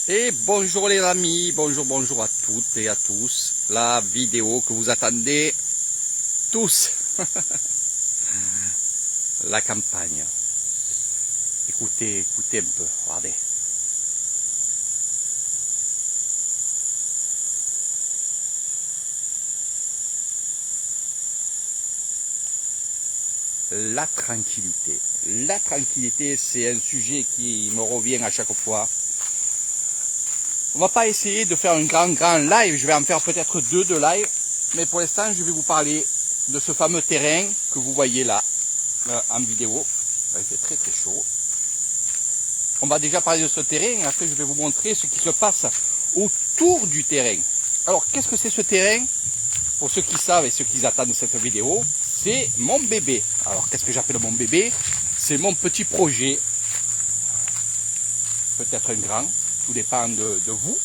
Et bonjour les amis, bonjour à toutes et à tous. La vidéo que vous attendez tous. La campagne. Écoutez un peu, regardez. La tranquillité. La tranquillité, c'est un sujet qui me revient à chaque fois. On va pas essayer de faire un grand live, je vais en faire peut-être deux de live, mais pour l'instant je vais vous parler de ce fameux terrain que vous voyez là, en vidéo. Il fait très chaud. On va déjà parler de ce terrain, et après je vais vous montrer ce qui se passe autour du terrain. Alors qu'est-ce que c'est ce terrain? Pour ceux qui savent et ceux qui attendent cette vidéo, c'est mon bébé. Alors qu'est-ce que j'appelle mon bébé? C'est mon petit projet, peut-être un grand. Tout dépend de vous,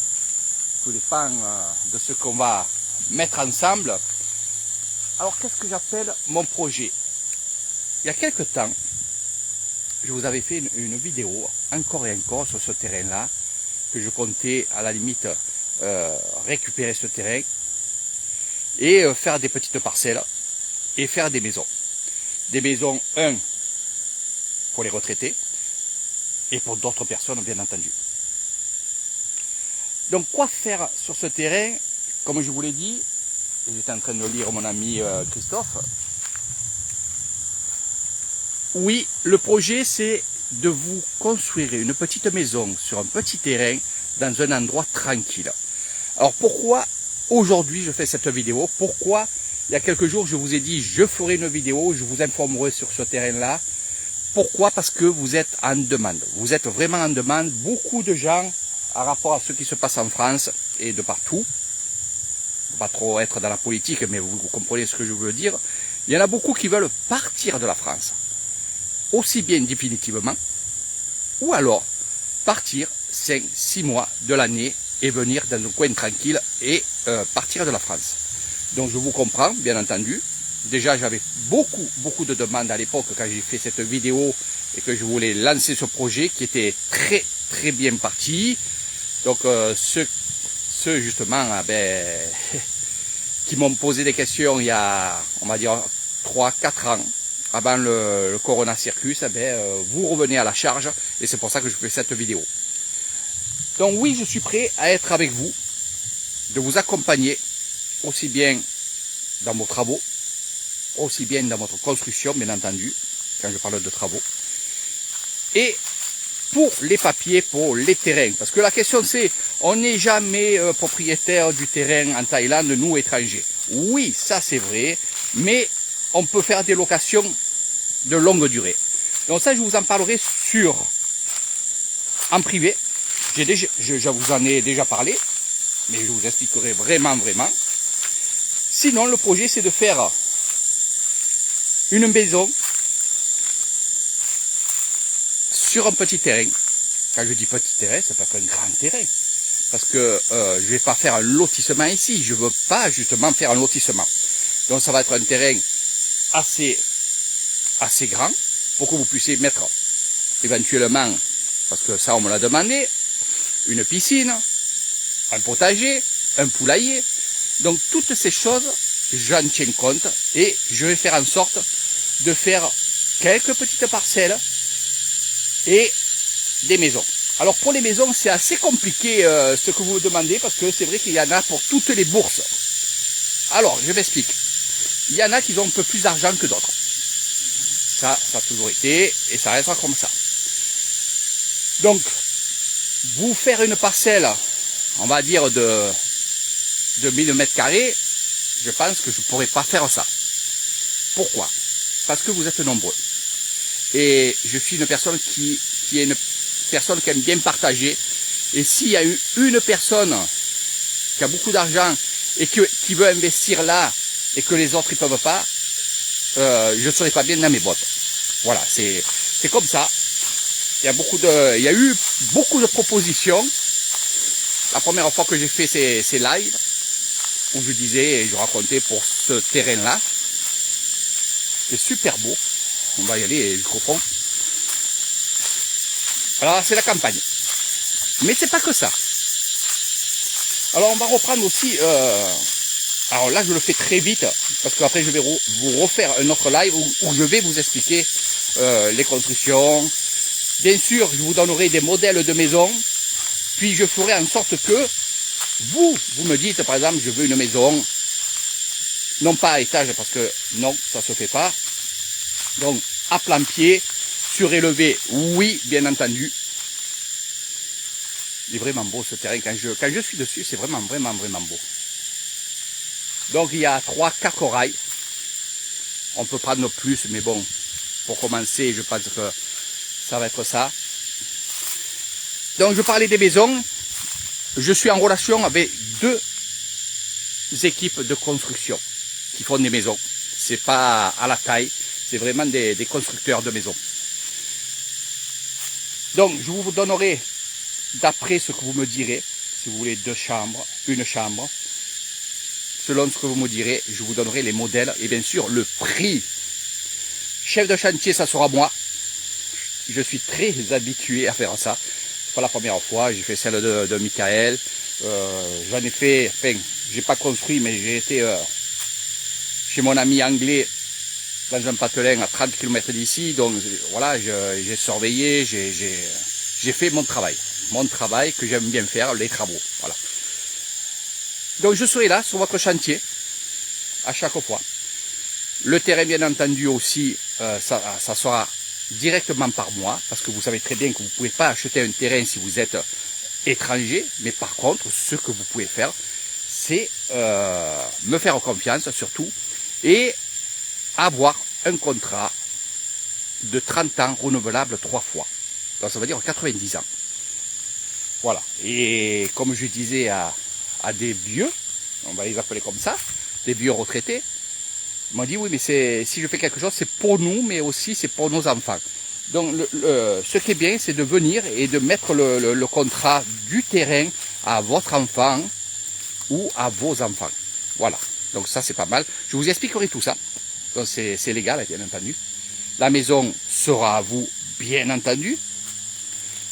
tout dépend de ce qu'on va mettre ensemble. Alors qu'est-ce que j'appelle mon projet? Il y a quelque temps, je vous avais fait une vidéo, encore et encore, sur ce terrain-là, que je comptais à la limite récupérer ce terrain et faire des petites parcelles et faire des maisons. Des maisons, pour les retraités et pour d'autres personnes, bien entendu. Donc quoi faire sur ce terrain? Comme je vous l'ai dit, j'étais en train de lire mon ami Christophe. Oui, le projet c'est de vous construire une petite maison sur un petit terrain dans un endroit tranquille. Alors pourquoi aujourd'hui je fais cette vidéo? Pourquoi il y a quelques jours je vous ai dit je ferai une vidéo, je vous informerai sur ce terrain-là? Pourquoi? Parce que vous êtes en demande. Vous êtes vraiment en demande. Beaucoup de gens par rapport à ce qui se passe en France et de partout. Il ne faut pas trop être dans la politique, mais vous comprenez ce que je veux dire. Il y en a beaucoup qui veulent partir de la France. Aussi bien définitivement, ou alors partir 5-6 mois de l'année et venir dans un coin tranquille et partir de la France. Donc je vous comprends, bien entendu. Déjà j'avais beaucoup de demandes à l'époque quand j'ai fait cette vidéo et que je voulais lancer ce projet qui était très bien parti. Donc ceux justement qui m'ont posé des questions il y a, on va dire, 3-4 ans, avant le Corona Circus, vous revenez à la charge et c'est pour ça que je fais cette vidéo. Donc oui, je suis prêt à être avec vous, de vous accompagner aussi bien dans vos travaux, aussi bien dans votre construction, bien entendu, quand je parle de travaux, et pour les papiers, pour les terrains. Parce que la question c'est, on n'est jamais propriétaire du terrain en Thaïlande, nous étrangers. Oui, ça c'est vrai, mais on peut faire des locations de longue durée. Donc ça, je vous en parlerai en privé. Je vous en ai déjà parlé, mais je vous expliquerai vraiment. Sinon, le projet c'est de faire une maison sur un petit terrain. Quand je dis petit terrain, ça peut être un grand terrain. Parce que je ne vais pas faire un lotissement ici. Je ne veux pas justement faire un lotissement. Donc ça va être un terrain assez grand pour que vous puissiez mettre éventuellement, parce que ça on me l'a demandé, une piscine, un potager, un poulailler. Donc toutes ces choses, j'en tiens compte et je vais faire en sorte de faire quelques petites parcelles et des maisons. Alors pour les maisons, c'est assez compliqué ce que vous me demandez, parce que c'est vrai qu'il y en a pour toutes les bourses. Alors, je m'explique. Il y en a qui ont un peu plus d'argent que d'autres. Ça a toujours été, et ça restera comme ça. Donc, vous faire une parcelle, on va dire de 1000 mètres carrés, je pense que je ne pourrais pas faire ça. Pourquoi? Parce que vous êtes nombreux. Et je suis une personne qui aime bien partager. Et s'il y a une personne qui a beaucoup d'argent et qui veut investir là et que les autres ne peuvent pas, je ne serai pas bien dans mes bottes. Voilà, c'est comme ça. Il y a eu beaucoup de propositions. La première fois que j'ai fait ces lives, où je disais et je racontais pour ce terrain-là, c'est super beau. On va y aller, je reprends. Alors c'est la campagne. Mais c'est pas que ça. Alors on va reprendre aussi, alors là je le fais très vite, parce qu'après je vais vous refaire un autre live où je vais vous expliquer les constructions. Bien sûr, je vous donnerai des modèles de maison, puis je ferai en sorte que vous me dites, par exemple, je veux une maison, non pas à étage, parce que non, ça se fait pas. Donc, à plein pied, surélevé, oui, bien entendu. Il est vraiment beau ce terrain, quand je suis dessus, c'est vraiment beau. Donc, il y a 3-4 rails. On peut prendre plus, mais bon, pour commencer, je pense que ça va être ça. Donc, je parlais des maisons. Je suis en relation avec 2 équipes de construction qui font des maisons. C'est pas à la taille, c'est vraiment des constructeurs de maisons. Donc, je vous donnerai, d'après ce que vous me direz, si vous voulez 2 chambres, 1 chambre, selon ce que vous me direz, je vous donnerai les modèles et bien sûr le prix. Chef de chantier, ça sera moi. Je suis très habitué à faire ça. C'est pas la première fois, j'ai fait celle de Michael. J'en ai fait, enfin, j'ai pas construit, mais j'ai été chez mon ami anglais dans un patelin à 30 km d'ici. Donc voilà, j'ai surveillé, j'ai fait mon travail que j'aime bien faire, les travaux. Voilà. Donc je serai là sur votre chantier à chaque fois. Le terrain, bien entendu aussi, ça sera directement par moi, parce que vous savez très bien que vous ne pouvez pas acheter un terrain si vous êtes étranger, mais par contre, ce que vous pouvez faire, c'est me faire confiance surtout, et avoir un contrat de 30 ans renouvelable 3 fois. Donc ça veut dire 90 ans. Voilà. Et comme je disais à des vieux, on va les appeler comme ça, des vieux retraités, ils m'ont dit oui, mais si je fais quelque chose, c'est pour nous, mais aussi c'est pour nos enfants. Donc ce qui est bien, c'est de venir et de mettre le contrat du terrain à votre enfant ou à vos enfants. Voilà. Donc ça, c'est pas mal. Je vous expliquerai tout ça. Donc c'est légal, bien entendu. La maison sera à vous, bien entendu.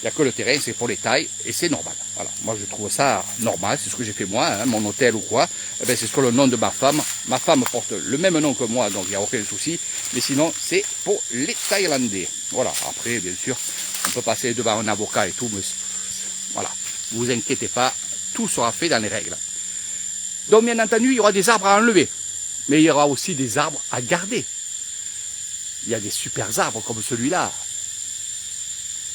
Il n'y a que le terrain, c'est pour les tailles, et c'est normal. Voilà. Moi, je trouve ça normal, c'est ce que j'ai fait moi, hein, mon hôtel ou quoi. Eh ben, c'est sur le nom de ma femme. Ma femme porte le même nom que moi, donc il n'y a aucun souci. Mais sinon, c'est pour les Thaïlandais. Voilà. Après, bien sûr, on peut passer devant un avocat et tout, mais voilà. Ne vous inquiétez pas, tout sera fait dans les règles. Donc, bien entendu, il y aura des arbres à enlever. Mais il y aura aussi des arbres à garder. Il y a des super arbres comme celui-là.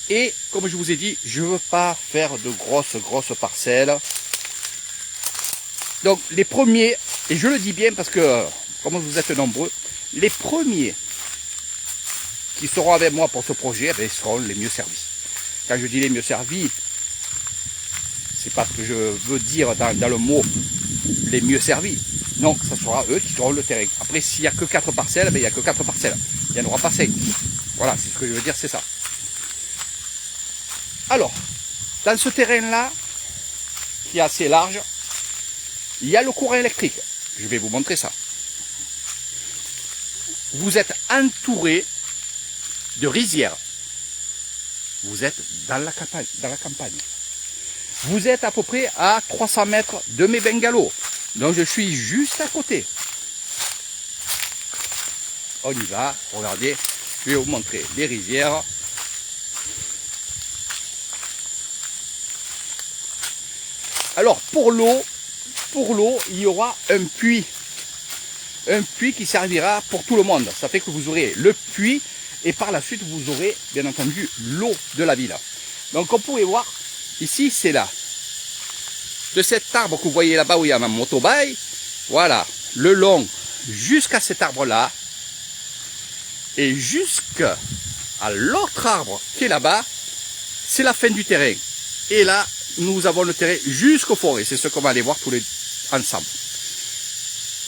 Et comme je vous ai dit, je ne veux pas faire de grosses parcelles. Donc les premiers, et je le dis bien parce que, comme vous êtes nombreux, les premiers qui seront avec moi pour ce projet, eh bien, seront les mieux servis. Quand je dis les mieux servis, c'est pas ce que je veux dire dans le mot les mieux servis. Non, ça sera eux qui seront le terrain. Après, s'il n'y a que 4 parcelles, eh bien, il n'y a que 4 parcelles. Il n'y en aura pas 5. Voilà, c'est ce que je veux dire, c'est ça. Alors, dans ce terrain-là, qui est assez large, il y a le courant électrique. Je vais vous montrer ça. Vous êtes entouré de rizières. Vous êtes dans la campagne. Vous êtes à peu près à 300 mètres de mes bungalows. Donc je suis juste à côté. On y va, regardez, je vais vous montrer les rizières. Alors pour l'eau, il y aura un puits qui servira pour tout le monde. Ça fait que vous aurez le puits et par la suite vous aurez bien entendu l'eau de la ville. Donc comme vous pouvez voir, ici c'est là. De cet arbre que vous voyez là-bas où il y a ma motorbike, voilà, le long jusqu'à cet arbre-là et jusqu'à l'autre arbre qui est là-bas, c'est la fin du terrain. Et là, nous avons le terrain jusqu'aux forêts. C'est ce qu'on va aller voir tous les ensemble.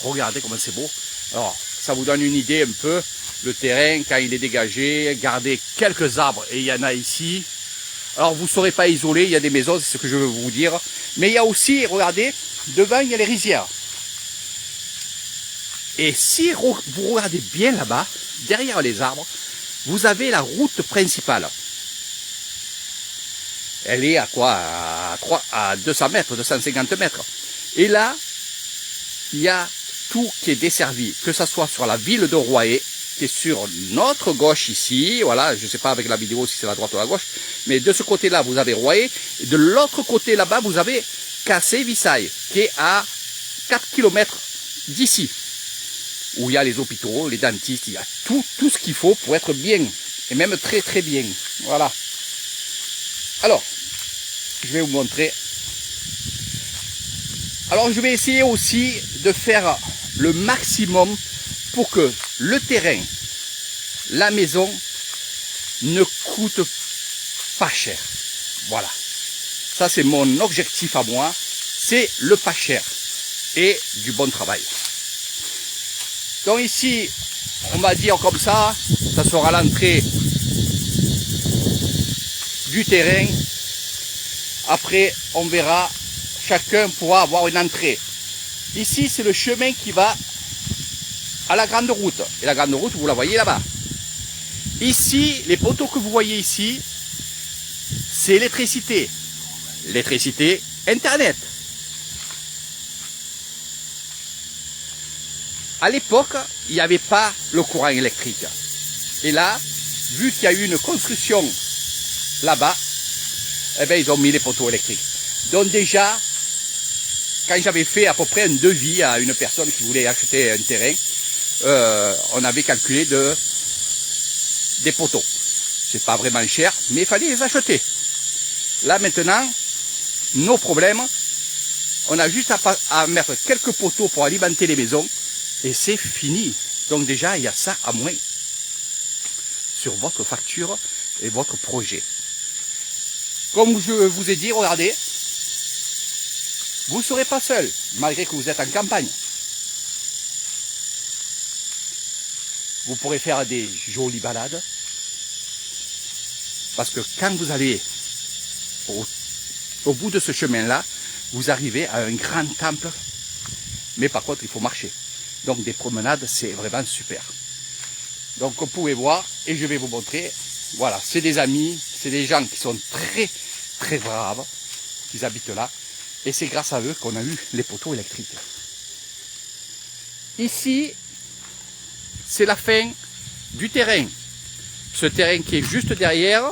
Regardez comment c'est beau. Alors, ça vous donne une idée un peu. Le terrain, quand il est dégagé, gardez quelques arbres. Et il y en a ici. Alors, vous ne serez pas isolé. Il y a des maisons, c'est ce que je veux vous dire. Mais il y a aussi, regardez, devant, il y a les rizières. Et si vous regardez bien là-bas, derrière les arbres, vous avez la route principale. Elle est à quoi? À 200 mètres, 250 mètres. Et là, il y a tout qui est desservi, que ce soit sur la ville de Royer, qui est sur notre gauche ici, voilà, je ne sais pas avec la vidéo si c'est la droite ou la gauche, mais de ce côté-là, vous avez Royer, et de l'autre côté là-bas, vous avez Cassé-Vissailles, qui est à 4 km d'ici, où il y a les hôpitaux, les dentistes, il y a tout ce qu'il faut pour être bien, et même très très bien, voilà. Alors, je vais vous montrer. Alors, je vais essayer aussi de faire le maximum pour que le terrain, la maison, ne coûte pas cher. Voilà. Ça, c'est mon objectif à moi. C'est le pas cher et du bon travail. Donc ici, on va dire comme ça sera l'entrée du terrain. Après, on verra, chacun pourra avoir une entrée. Ici, c'est le chemin qui va à la grande route. Et la grande route, vous la voyez là-bas. Ici, les poteaux que vous voyez ici, c'est l'électricité. L'électricité, Internet. À l'époque, il n'y avait pas le courant électrique. Et là, vu qu'il y a eu une construction là-bas, eh bien, ils ont mis les poteaux électriques. Donc déjà, quand j'avais fait à peu près un devis à une personne qui voulait acheter un terrain, on avait calculé des poteaux. C'est pas vraiment cher, mais il fallait les acheter. Là maintenant, nos problèmes, on a juste à mettre quelques poteaux pour alimenter les maisons et c'est fini. Donc déjà, il y a ça à moins sur votre facture et votre projet. Comme je vous ai dit, regardez, vous ne serez pas seul, malgré que vous êtes en campagne. Vous pourrez faire des jolies balades. Parce que quand vous allez au bout de ce chemin-là, vous arrivez à un grand temple. Mais par contre, il faut marcher. Donc des promenades, c'est vraiment super. Donc vous pouvez voir, et je vais vous montrer. Voilà, c'est des amis, c'est des gens qui sont très, très braves, qui habitent là. Et c'est grâce à eux qu'on a eu les poteaux électriques. Ici, c'est la fin du terrain. Ce terrain qui est juste derrière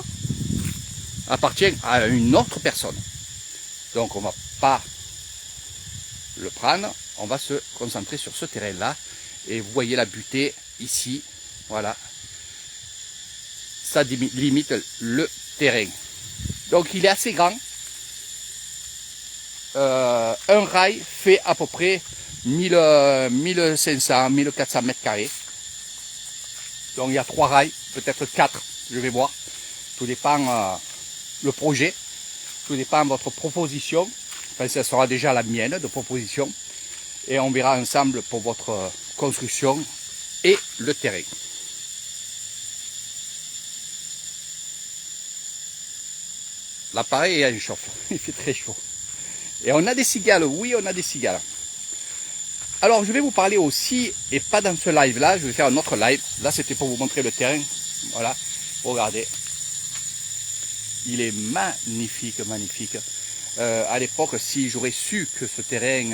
appartient à une autre personne. Donc on ne va pas le prendre, on va se concentrer sur ce terrain-là. Et vous voyez la butée ici, voilà. Ça limite le terrain. Donc il est assez grand. Un rail fait à peu près 1500, 1400 mètres carrés. Donc il y a 3 rails, peut-être 4, je vais voir. Tout dépend le projet, tout dépend de votre proposition. Enfin, ça sera déjà la mienne de proposition. Et on verra ensemble pour votre construction et le terrain. L'appareil est en chauffe, il fait très chaud. Et on a des cigales, oui, on a des cigales. Alors, je vais vous parler aussi, et pas dans ce live-là, je vais faire un autre live. Là, c'était pour vous montrer le terrain. Voilà, regardez. Il est magnifique, magnifique. À l'époque, si j'aurais su que ce terrain,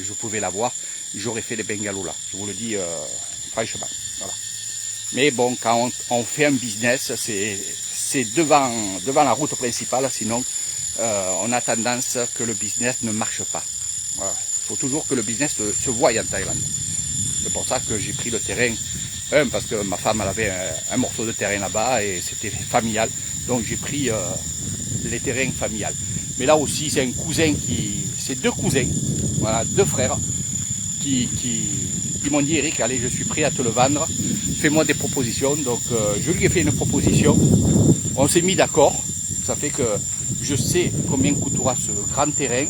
je pouvais l'avoir, j'aurais fait les bungalows là. Je vous le dis franchement. Voilà. Mais bon, quand on fait un business, c'est devant la route principale, sinon on a tendance que le business ne marche pas. Voilà. Il faut toujours que le business se voie en Thaïlande. C'est pour ça que j'ai pris le terrain, parce que ma femme elle avait un morceau de terrain là-bas et c'était familial. Donc j'ai pris les terrains familiales. Mais là aussi, c'est un cousin c'est 2 cousins, voilà, 2 frères, qui m'ont dit, Eric, allez, je suis prêt à te le vendre, fais-moi des propositions. Donc je lui ai fait une proposition, on s'est mis d'accord, ça fait que je sais combien coûtera ce grand terrain.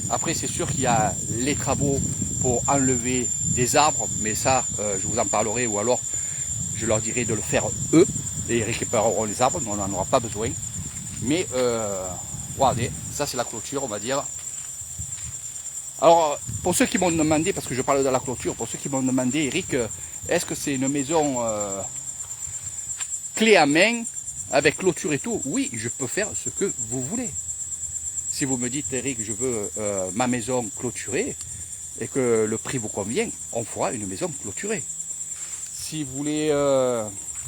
Après, c'est sûr qu'il y a les travaux pour enlever des arbres, mais ça, je vous en parlerai, ou alors je leur dirai de le faire eux, et ils récupéreront les arbres, on n'en aura pas besoin. Mais regardez, ça c'est la clôture, on va dire. Alors, pour ceux qui m'ont demandé, parce que je parle de la clôture, pour ceux qui m'ont demandé, Eric, est-ce que c'est une maison clé à main avec clôture et tout, oui, je peux faire ce que vous voulez. Si vous me dites, Eric, je veux ma maison clôturée et que le prix vous convient, on fera une maison clôturée. Si vous voulez,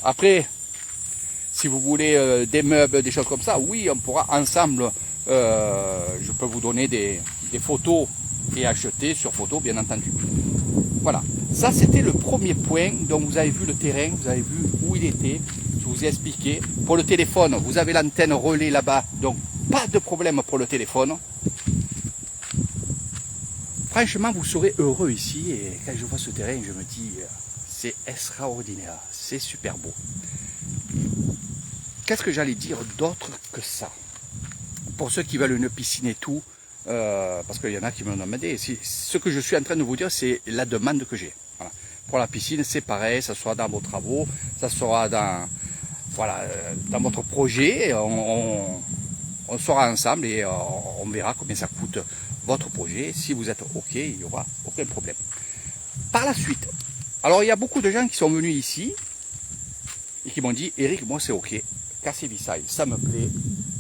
après, si vous voulez des meubles, des choses comme ça, oui, on pourra ensemble, je peux vous donner des photos et acheter sur photo, bien entendu. Voilà, ça c'était le premier point. Donc vous avez vu le terrain, vous avez vu où il était, je vous ai expliqué. Pour le téléphone, vous avez l'antenne relais là-bas, donc pas de problème pour le téléphone. Franchement, vous serez heureux ici, et quand je vois ce terrain, je me dis, c'est extraordinaire, c'est super beau. Qu'est-ce que j'allais dire d'autre que ça? Pour ceux qui veulent une piscine et tout, parce qu'il y en a qui me l'ont demandé, ce que je suis en train de vous dire, c'est la demande que j'ai. Voilà. Pour la piscine, c'est pareil, ça sera dans vos travaux, ça sera dans, voilà, dans votre projet, on sera ensemble et on verra combien ça coûte votre projet. Si vous êtes OK, il n'y aura aucun problème. Par la suite, alors il y a beaucoup de gens qui sont venus ici et qui m'ont dit, Eric, moi c'est OK, Kassé-Vissailles, ça me plaît,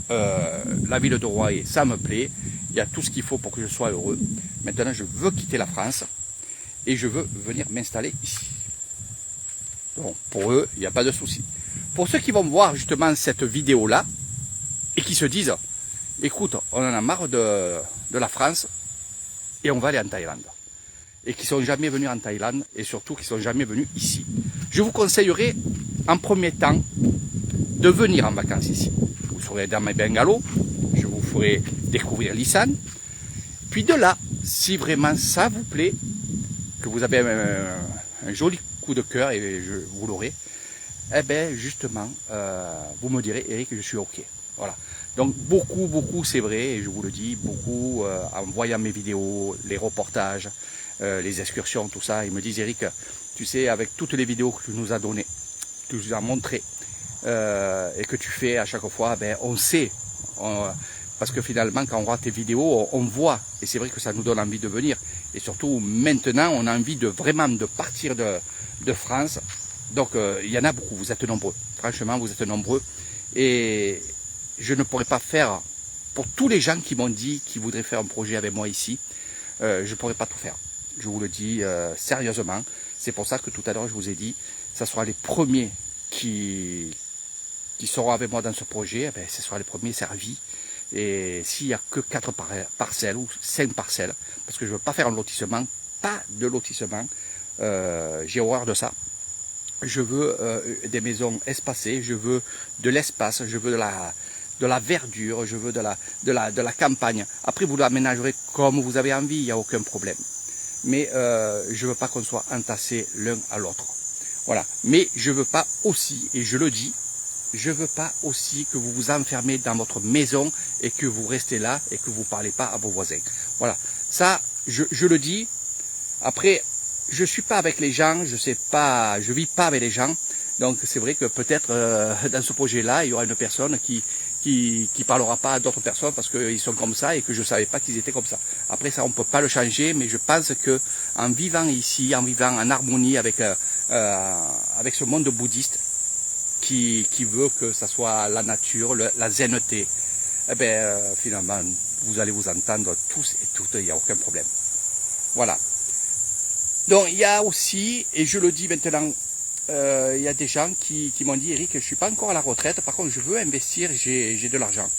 la ville de Roye, ça me plaît, il y a tout ce qu'il faut pour que je sois heureux. Maintenant, je veux quitter la France et je veux venir m'installer ici. Donc, pour eux, il n'y a pas de souci. Pour ceux qui vont voir justement cette vidéo-là et qui se disent, écoute, on en a marre de la France et on va aller en Thaïlande. Et qui ne sont jamais venus en Thaïlande et surtout qui ne sont jamais venus ici. Je vous conseillerais en premier temps de venir en vacances ici. Vous serez dans mes bungalows, je vous ferai découvrir l'Isan. Puis de là, si vraiment ça vous plaît, que vous avez un joli coup de cœur et vous l'aurez, eh bien justement, vous me direz, Eric, je suis OK. Voilà. Donc beaucoup, c'est vrai, et je vous le dis, beaucoup, en voyant mes vidéos, les reportages, les excursions, tout ça, ils me disent, Eric, tu sais, avec toutes les vidéos que tu nous as données, que tu nous as montrées, et que tu fais à chaque fois, ben, on sait, parce que finalement, quand on voit tes vidéos, on voit, et c'est vrai que ça nous donne envie de venir. Et surtout, maintenant, on a envie de vraiment de partir de France. Donc, il y en a beaucoup, vous êtes nombreux. Franchement, vous êtes nombreux. Et je ne pourrais pas faire, pour tous les gens qui m'ont dit qu'ils voudraient faire un projet avec moi ici, je ne pourrais pas tout faire. Je vous le dis sérieusement. C'est pour ça que tout à l'heure, je vous ai dit, ça sera les premiers qui seront avec moi dans ce projet, eh bien, ce sera les premiers servis. Et s'il n'y a que 4 parcelles ou 5 parcelles, parce que je ne veux pas faire un lotissement, pas de lotissement, j'ai horreur de ça. Je veux des maisons espacées, je veux de l'espace, je veux de la verdure, je veux de la campagne. Après, vous l'aménagerez comme vous avez envie, il n'y a aucun problème. Mais je ne veux pas qu'on soit entassés l'un à l'autre. Voilà. Mais je ne veux pas aussi, et je le dis, je ne veux pas aussi que vous vous enfermez dans votre maison et que vous restez là et que vous ne parlez pas à vos voisins. Voilà. Ça, je le dis. Après, je ne suis pas avec les gens, je ne vis pas avec les gens. Donc c'est vrai que peut-être dans ce projet-là, il y aura une personne qui parlera pas à d'autres personnes parce qu'ils sont comme ça et que je ne savais pas qu'ils étaient comme ça. Après ça, on ne peut pas le changer, mais je pense que en vivant ici, en vivant en harmonie avec ce monde bouddhiste qui veut que ça soit la nature, la zenneté, eh bien finalement, vous allez vous entendre tous et toutes, il n'y a aucun problème. Voilà. Donc il y a aussi, et je le dis maintenant, il y a des gens qui m'ont dit, Eric, je ne suis pas encore à la retraite, par contre je veux investir, j'ai de l'argent.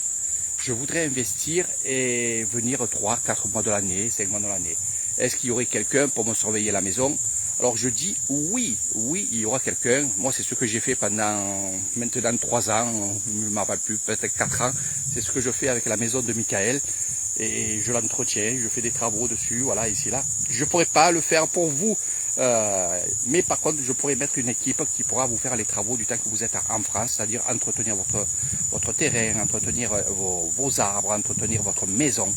Je voudrais investir et venir 3, 4 mois de l'année, 5 mois de l'année. Est-ce qu'il y aurait quelqu'un pour me surveiller la maison? Alors je dis oui, il y aura quelqu'un. Moi c'est ce que j'ai fait pendant maintenant 3 ans, je ne m'en rappelle plus, peut-être 4 ans. C'est ce que je fais avec la maison de Michael. Et je l'entretiens, je fais des travaux dessus, voilà, ici, là. Je ne pourrais pas le faire pour vous, mais par contre, je pourrais mettre une équipe qui pourra vous faire les travaux du temps que vous êtes en France, c'est-à-dire entretenir votre terrain, entretenir vos arbres, entretenir votre maison.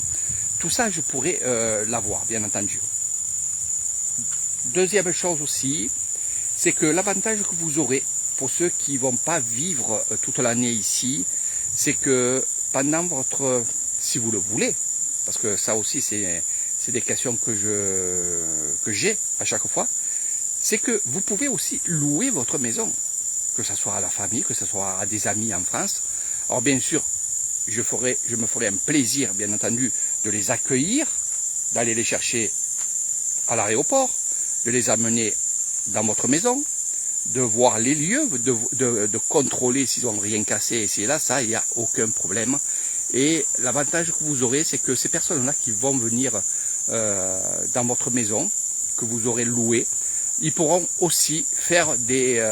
Tout ça, je pourrais l'avoir, bien entendu. Deuxième chose aussi, c'est que l'avantage que vous aurez, pour ceux qui ne vont pas vivre toute l'année ici, c'est que pendant si vous le voulez, parce que ça aussi c'est des questions que j'ai à chaque fois, c'est que vous pouvez aussi louer votre maison. que ce soit à la famille, que ce soit à des amis en France. Alors bien sûr, je me ferai un plaisir, bien entendu, de les accueillir, d'aller les chercher à l'aéroport, de les amener dans votre maison, de voir les lieux, de contrôler s'ils n'ont rien cassé ici et là, ça, il n'y a aucun problème. Et l'avantage que vous aurez, c'est que ces personnes-là qui vont venir dans votre maison, que vous aurez loué, ils pourront aussi faire des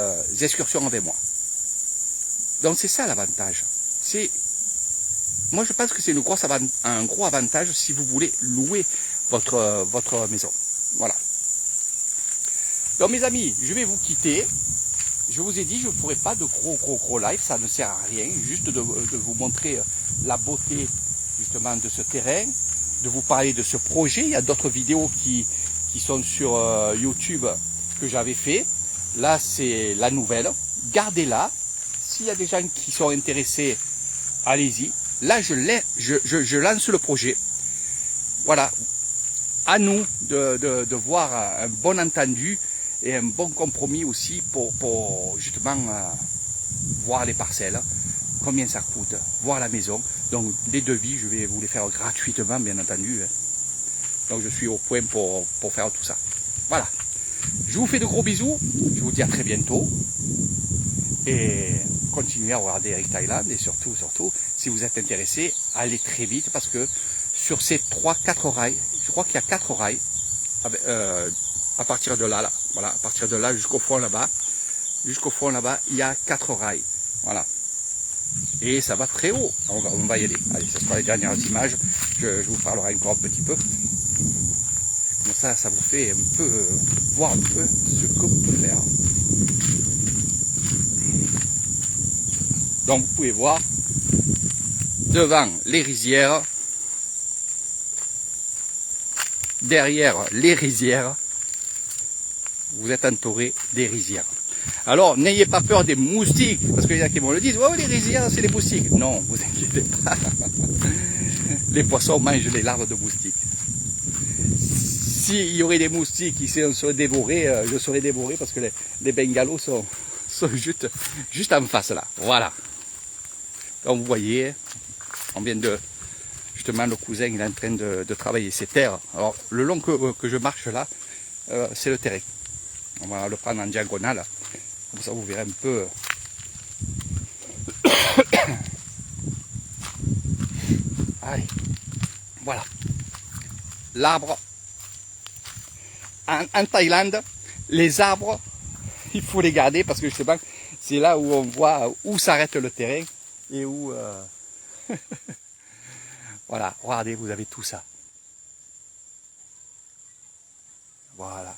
excursions avec moi. Donc c'est ça l'avantage. Moi je pense que c'est un gros avantage si vous voulez louer votre maison. Voilà. Donc mes amis, je vais vous quitter. Je vous ai dit, je ne ferai pas de gros live, ça ne sert à rien, juste de vous montrer la beauté justement de ce terrain, de vous parler de ce projet. Il y a d'autres vidéos qui sont sur YouTube que j'avais fait. Là, c'est la nouvelle. Gardez-la. S'il y a des gens qui sont intéressés, allez-y. Là, je lance le projet. Voilà. À nous de voir un bon entendu et un bon compromis aussi pour justement voir les parcelles, combien ça coûte, voir la maison. Donc les devis, je vais vous les faire gratuitement, bien entendu. Donc je suis au point pour faire tout ça. Voilà. Je vous fais de gros bisous. Je vous dis à très bientôt. Et continuez à regarder Eric Thailand. Et surtout, si vous êtes intéressé, allez très vite parce que sur ces 3-4 rails, je crois qu'il y a 4 rails, à partir de là, voilà, à partir de là jusqu'au fond là-bas, il y a 4 rails. Voilà. Et ça va très haut. On va y aller. Allez, ce sera les dernières images. Je vous parlerai encore un petit peu. Comme ça vous fait un peu voir un peu ce qu'on peut faire. Donc vous pouvez voir devant les rizières, derrière les rizières, vous êtes entouré des rizières. Alors n'ayez pas peur des moustiques, parce qu'il y en a qui me le disent, oh les rizières c'est les moustiques. Non, vous inquiétez pas. Les poissons mangent les larves de moustiques. S'il y aurait des moustiques ici, on serait dévoré, je serais dévoré parce que les bengalos sont juste en face là. Voilà. Donc vous voyez, on vient de... Justement, le cousin il est en train de travailler ses terres. Alors le long que je marche là, c'est le terrain. On va le prendre en diagonale. Comme ça vous verrez un peu. Allez, voilà. L'arbre. En Thaïlande, les arbres, il faut les garder parce que justement, c'est là où on voit où s'arrête le terrain et où... Voilà, regardez, vous avez tout ça. Voilà.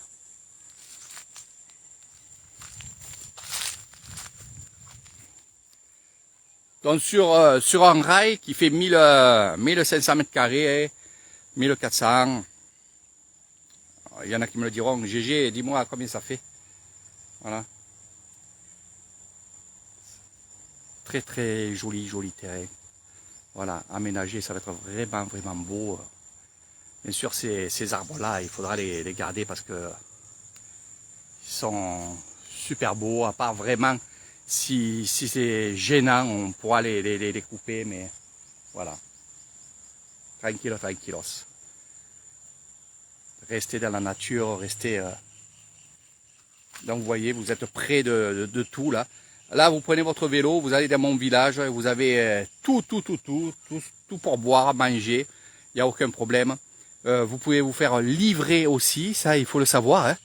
Donc sur un rail qui fait 1500 mètres carrés, 1400, il y en a qui me le diront, GG, dis-moi combien ça fait. Voilà. Très très joli terrain. Voilà, aménagé, ça va être vraiment beau. Bien sûr, ces arbres-là, il faudra les garder parce que ils sont super beaux, à part vraiment, si c'est gênant, on pourra les couper, mais voilà. Tranquillos. Restez dans la nature, restez... Donc vous voyez, vous êtes près de tout là. Là, vous prenez votre vélo, vous allez dans mon village, vous avez tout pour boire, manger, il n'y a aucun problème. Vous pouvez vous faire livrer aussi, ça il faut le savoir. Hein.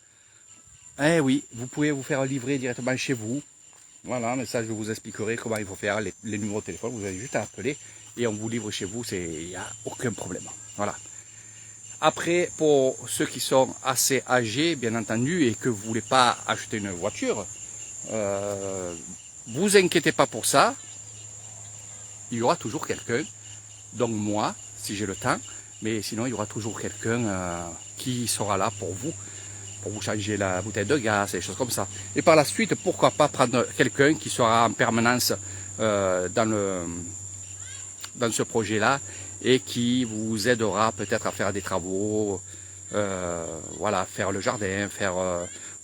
Eh oui, vous pouvez vous faire livrer directement chez vous. Voilà, mais ça je vous expliquerai comment il faut faire, les numéros de téléphone, vous avez juste à appeler et on vous livre chez vous, il n'y a aucun problème. Voilà. Après, pour ceux qui sont assez âgés, bien entendu, et que vous ne voulez pas acheter une voiture, vous inquiétez pas pour ça, il y aura toujours quelqu'un, donc moi, si j'ai le temps, mais sinon il y aura toujours quelqu'un qui sera là pour vous changer la bouteille de gaz, et des choses comme ça. Et par la suite, pourquoi pas prendre quelqu'un qui sera en permanence dans ce projet-là, et qui vous aidera peut-être à faire des travaux, voilà, faire le jardin,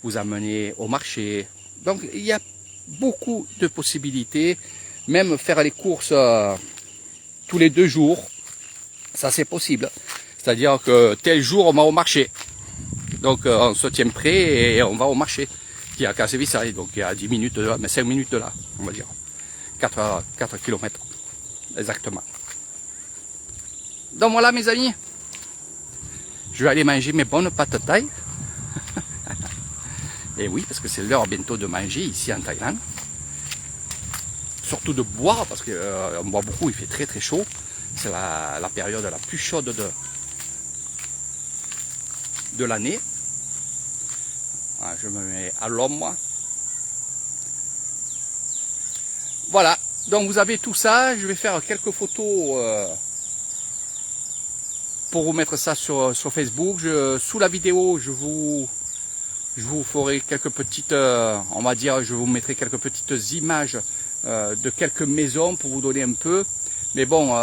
vous amener au marché. Donc il y a beaucoup de possibilités, même faire les courses tous les 2 jours, ça c'est possible. C'est-à-dire que tel jour on va au marché, donc on se tient prêt et on va au marché, qui est à Cassevissaille, donc il y a 10 minutes de là, mais 5 minutes de là, on va dire, 4 km exactement. Donc voilà mes amis, je vais aller manger mes bonnes pâtes thaï. Et oui, parce que c'est l'heure bientôt de manger ici en Thaïlande. Surtout de boire, parce qu'on boit beaucoup, il fait très très chaud. C'est la période la plus chaude de l'année. Je me mets à l'ombre. Voilà, donc vous avez tout ça. Je vais faire quelques photos pour vous mettre ça sur Facebook. Sous la vidéo, je vous ferai quelques petites, on va dire, je vous mettrai quelques petites images de quelques maisons pour vous donner un peu. Mais bon,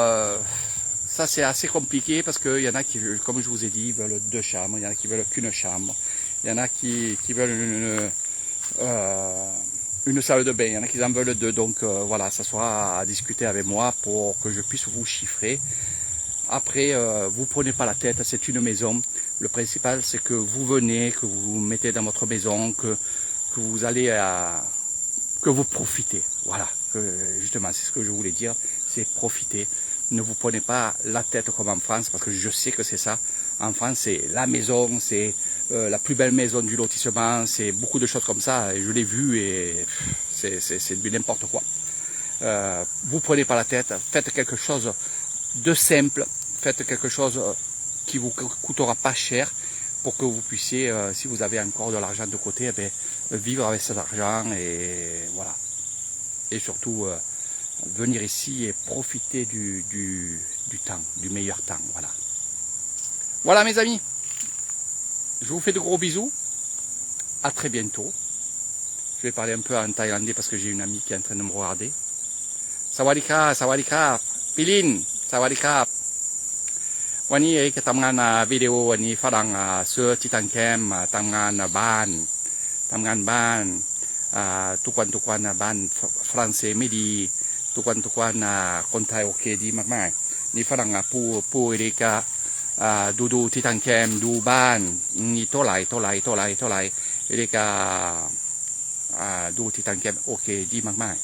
ça c'est assez compliqué parce qu'il y en a qui, comme je vous ai dit, veulent 2 chambres, il y en a qui veulent qu'une chambre, il y en a qui veulent une salle de bain, il y en a qui en veulent 2. Donc voilà, ça sera à discuter avec moi pour que je puisse vous chiffrer. Après, vous prenez pas la tête, c'est une maison. Le principal, c'est que vous venez, que vous vous mettez dans votre maison, que vous allez que vous profitez. Voilà, justement, c'est ce que je voulais dire, c'est profiter. Ne vous prenez pas la tête comme en France, parce que je sais que c'est ça. En France, c'est la maison, c'est la plus belle maison du lotissement, c'est beaucoup de choses comme ça. Et je l'ai vu et c'est du n'importe quoi. Vous prenez pas la tête, faites quelque chose de simple, faites quelque chose qui vous coûtera pas cher pour que vous puissiez, si vous avez encore de l'argent de côté, eh bien, vivre avec cet argent et voilà. Et surtout venir ici et profiter du temps, du meilleur temps. Voilà. Voilà mes amis, je vous fais de gros bisous, à très bientôt. Je vais parler un peu en thaïlandais parce que j'ai une amie qui est en train de me regarder. Sawadee krap, Pilin, Sawadee krap. วันนี้จะทำงานวิดีโอวันนี้ฝรั่งซื้อที่ตังแคมทำงานบ้านทุกวันบ้านฝรั่งเศสไม่ดีทุกวันคนไทยโอเคดีมากๆนี่ฝรั่งผู้เด็กดูที่ตังแคมดูบ้านนี่เท่าไหร่เด็กดูที่ตังแคมโอเคดีมาก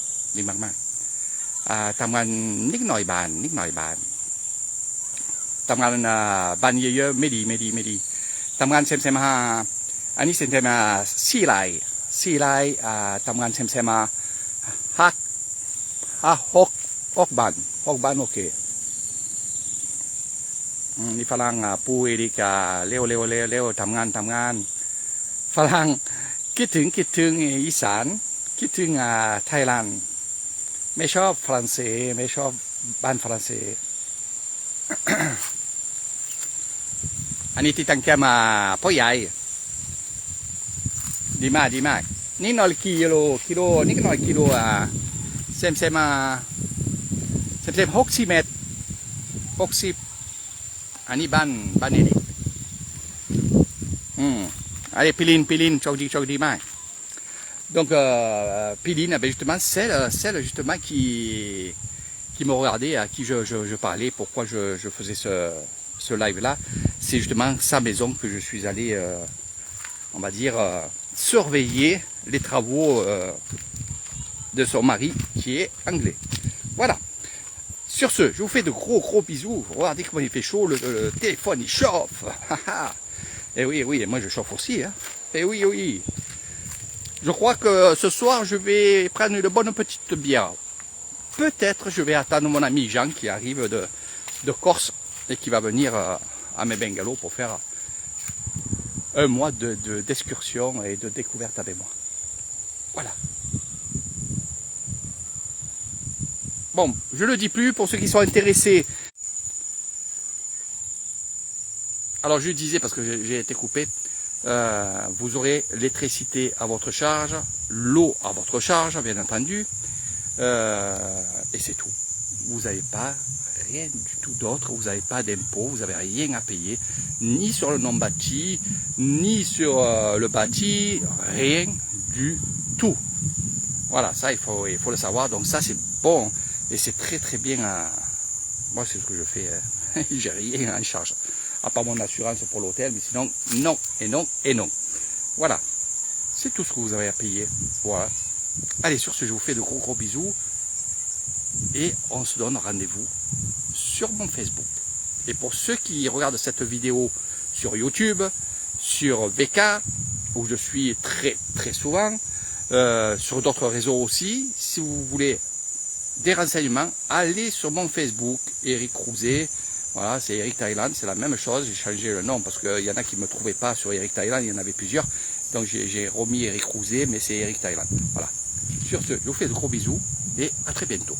ทำงานนิดหน่อยบ้านทำงานบ้านเยอะๆไม่ดีทำงานเซมมาอันนี้เซมมา4 ไร่ทำงานเซมมา6 บ้านโอเคนี่ฝรั่งปูเอริกาเร็วทำงานฝรั่งคิดถึงอีสานคิดถึงไทยแลนด์ไม่ชอบฝรั่งเศสไม่ชอบบ้านฝรั่งเศส อันนี้ที่ตั้งแค่มาพ่อใหญ่ดีมากนี่หน่อยกิโลนี่ก็หน่อยกิโลเซม60 เมตร60อันนี้บ้านนี่ดิอันนี้พิลินโชคดีมาก donc Piline justement celle justement qui me regardait, à qui je parlais, pourquoi je faisais ce live là, c'est justement sa maison que je suis allé, on va dire, surveiller les travaux de son mari qui est anglais. Voilà. Sur ce, je vous fais de gros bisous. Regardez comment il fait chaud, le téléphone il chauffe. Et oui, et moi je chauffe aussi. Hein. Et oui. Je crois que ce soir je vais prendre une bonne petite bière. Peut-être je vais attendre mon ami Jean qui arrive de Corse et qui va venir à mes bungalows pour faire un mois d'excursion et de découverte avec moi. Voilà. Bon, je ne le dis plus pour ceux qui sont intéressés. Alors je disais, parce que j'ai été coupé, vous aurez l'électricité à votre charge, l'eau à votre charge, bien entendu, et c'est tout. Vous n'avez pas rien du tout d'autre, vous n'avez pas d'impôt, vous n'avez rien à payer, ni sur le non bâti, ni sur le bâti, rien du tout. Voilà, ça il faut le savoir. Donc ça c'est bon et c'est très très bien. Moi c'est ce que je fais. Hein. J'ai rien en charge. À part mon assurance pour l'hôtel, mais sinon non et non et non. Voilà, c'est tout ce que vous avez à payer. Voilà. Allez, sur ce, je vous fais de gros bisous. Et on se donne rendez-vous sur mon Facebook. Et pour ceux qui regardent cette vidéo sur YouTube, sur VK, où je suis très souvent, sur d'autres réseaux aussi, si vous voulez des renseignements, allez sur mon Facebook, Eric Crouzet. Voilà, c'est Eric Thailand, c'est la même chose. J'ai changé le nom parce qu'il y en a qui ne me trouvaient pas sur Eric Thailand, il y en avait plusieurs. Donc j'ai remis Eric Crouzet, mais c'est Eric Thailand. Voilà. Sur ce, je vous fais de gros bisous et à très bientôt.